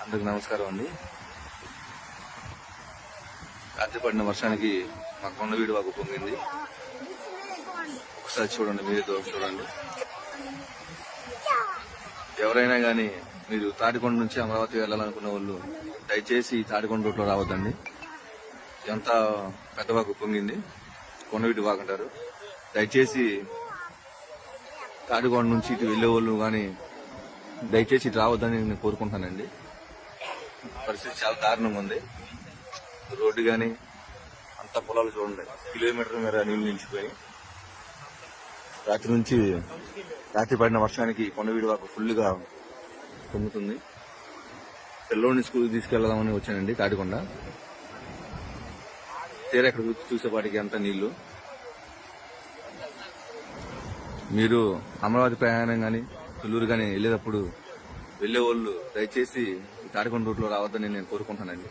అందరికి నమస్కారం అండి. రాత్రి పడిన వర్షానికి మా కొండవీడు వాగు పొంగింది. ఒకసారి చూడండి, మీరేతో చూడండి. ఎవరైనా కానీ మీరు తాడికొండ నుంచి అమరావతి వెళ్ళాలనుకున్న వాళ్ళు దయచేసి తాడికొండ రూట్లో రావద్దండి. ఎంత పెద్ద వాగు పొంగింది, కొండవీడు వాగు అంటారు. దయచేసి తాడికొండ నుంచి ఇటు వెళ్లే వాళ్ళు కానీ దయచేసి ఇటు రావద్దని నేను కోరుకుంటానండి. పరిస్థితి చాలా దారుణంగా ఉంది. రోడ్డు కానీ అంత పొలాలు చూడండి, కిలోమీటర్ మేర నీళ్లు నిలిచిపోయి. రాత్రి పడిన వర్షానికి కొండవీడు వాకు ఫుల్గా పొంగుతుంది. పిల్లోడిని స్కూల్కి తీసుకెళ్దామని వచ్చానండి తాడికొండ. తీరా ఇక్కడ చూసేపాటికి అంత నీళ్లు. మీరు అమరావతి ప్రయాణం కానీ నెల్లూరు కానీ వెళ్లే వాళ్ళు దయచేసి తాడికొండ రూట్లో రావద్దని నేను కోరుకుంటానండి.